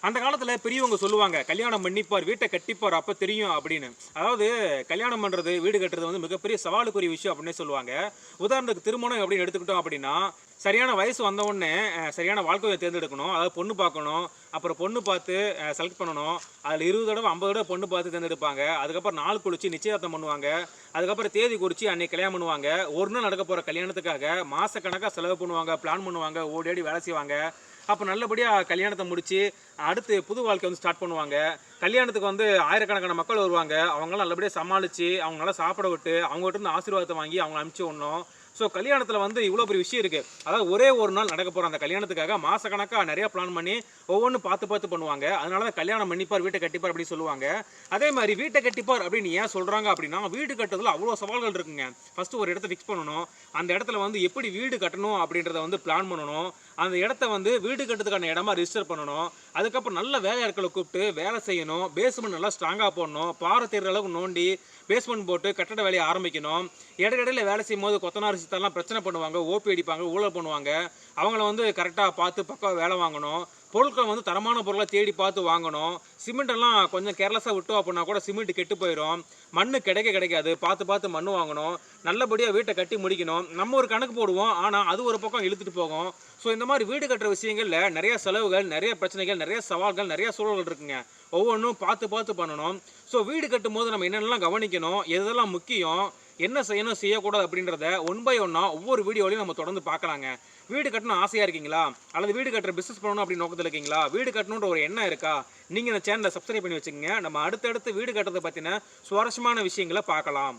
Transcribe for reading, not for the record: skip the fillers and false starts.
அந்த காலத்துல பெரியவங்க சொல்லுவாங்க, கல்யாணம் பண்ணிப்பார், வீட்ட கட்டிப்பார் அப்ப தெரியும் அப்படின்னு. அதாவது கல்யாணம் பண்றது, வீடு கட்டுறது வந்து மிகப்பெரிய சவாலுக்குரிய விஷயம் அப்படின்னே சொல்லுவாங்க. உதாரணத்துக்கு திருமணம் அப்படின்னு எடுத்துக்கிட்டோம் அப்படின்னா, சரியான வயசு வந்த உடனே சரியான வாழ்க்கைய தேர்ந்தெடுக்கணும். அதாவது பொண்ணு பார்க்கணும். அப்புறம் பொண்ணு பார்த்து செலக்ட் பண்ணணும். அதுல 20 தடவ, 50 தடவ பொண்ணு பார்த்து தேர்ந்தெடுப்பாங்க. அதுக்கப்புறம் நாள் குறிச்சு நிச்சயதார்த்தம் பண்ணுவாங்க. அதுக்கப்புறம் தேதி குறிச்சு அன்னைக்கு கல்யாணம் பண்ணுவாங்க. ஒரு நாள் நடக்க போற கல்யாணத்துக்காக மாசக்கணக்கா செலவு பண்ணுவாங்க, பிளான் பண்ணுவாங்க, ஓடி ஆடி வேலை செய்வாங்க. அப்போ நல்லபடியா கல்யாணத்த முடிச்சு, அடுத்து புது வாழ்க்கை வந்து ஸ்டார்ட் பண்ணுவாங்க. கல்யாணத்துக்கு வந்து ஆயிரக்கணக்கான மக்கள் வருவாங்க. அவங்கலாம் நல்லபடியா சமாளிச்சு, அவங்க நல்லா சாப்பிட விட்டு, அவங்ககிட்ட இருந்து ஆசீர்வாதத்த வாங்கி அவங்கள அனுப்பிச்சு விடணும். ஸோ கல்யாணத்துல வந்து இவ்வளோ பெரிய விஷயம் இருக்கு. அதாவது ஒரே ஒரு நாள் நடக்க போற அந்த கல்யாணத்துக்காக மாசக்கணக்கா நெறைய பிளான் பண்ணி, ஒவ்வொன்னும் பார்த்து பார்த்து பண்ணுவாங்க. அதனால தான் கல்யாணம் பண்ணிப்பார், வீட்ட கட்டிப்பார் அப்படின்னு சொல்லுவாங்க. அதே மாரி வீட்ட கட்டிப்பார் அப்படின்னு ஏன் சொல்றாங்க அப்படின்னா, வீடு கட்டுறதுல அவ்வளோ சவால்கள் இருக்குங்க. ஃபர்ஸ்ட் ஒரு இடத்த ஃபிக்ஸ் பண்ணணும். அந்த இடத்துல வந்து எப்படி வீடு கட்டணும் அப்படின்றத வந்து பிளான் பண்ணணும். அந்த இடத்த வந்து வீடு கட்டுறதுக்கான இடமா ரிஜிஸ்டர் பண்ணணும். அதுக்கப்புறம் நல்ல வேலையாட்கள கூப்பிட்டு வேலை செய்யணும். பேஸ்மெண்ட் நல்லா ஸ்ட்ராங்கா போடணும். பாறை தெரிற அளவுக்கு நோண்டி பேஸ்மெண்ட் போட்டு கட்டட வேலைய ஆரம்பிக்கணும். இடையிடையில வேலை செய்யும்போது கொத்தனார் சித்தர்லாம் பிரச்சனை பண்ணுவாங்க. ஓபி அடிப்பாங்க, ஊழல் பண்ணுவாங்க. அவங்கள வந்து கரெக்ட்டா பார்த்து பக்காவா வேலை வாங்கணும். பொருட்கள் வந்து தரமான பொருளா தேடி பார்த்து வாங்கணும். சிமெண்ட் எல்லாம் கொஞ்சம் கேர்லெஸ்ஸா விட்டோம் அப்படின்னா கூட சிமெண்ட் கெட்டு போயிரும். மண்ணு கிடைக்காது. பார்த்து பார்த்து மண்ணு வாங்கணும். நல்லபடியா வீட்ட கட்டி முடிக்கணும். நம்ம ஒரு கணக்கு போடுவோம். ஆனா அது ஒரு பக்கம் இழுத்துட்டு போகும். ஸோ இந்த மாதிரி வீடு கட்டுற விஷயங்கள்ல நிறைய செலவுகள், நிறைய பிரச்சனைகள், நிறைய சவால்கள், நிறைய சூழல்கள் இருக்குங்க. ஒவ்வொன்றும் பார்த்து பார்த்து பண்ணணும். ஸோ வீடு கட்டும்போது நம்ம என்னென்னலாம் கவனிக்கணும், எதெல்லாம் முக்கியம், என்ன செய்யணும் செய்யக்கூடாது அப்படின்றத ஒன் பை ஒன்னா ஒவ்வொரு வீடியோலையும் நம்ம தொடர்ந்து பார்க்கலாங்க. வீடு கட்டணும் ஆசையா இருக்கீங்களா, அல்லது வீடு கட்டுற பிசினஸ் பண்ணணும் அப்படின்னு நோக்கத்தில் இருக்கீங்களா, வீடு கட்டணுன்ற ஒரு எண்ணம் இருக்கா, நீங்க இந்த சேனலை சப்ஸ்கிரைப் பண்ணி வச்சுக்கோங்க. நம்ம அடுத்தடுத்து வீடு கட்டுறதை பத்தின சுவாரஸ்யமான விஷயங்களை பார்க்கலாம்.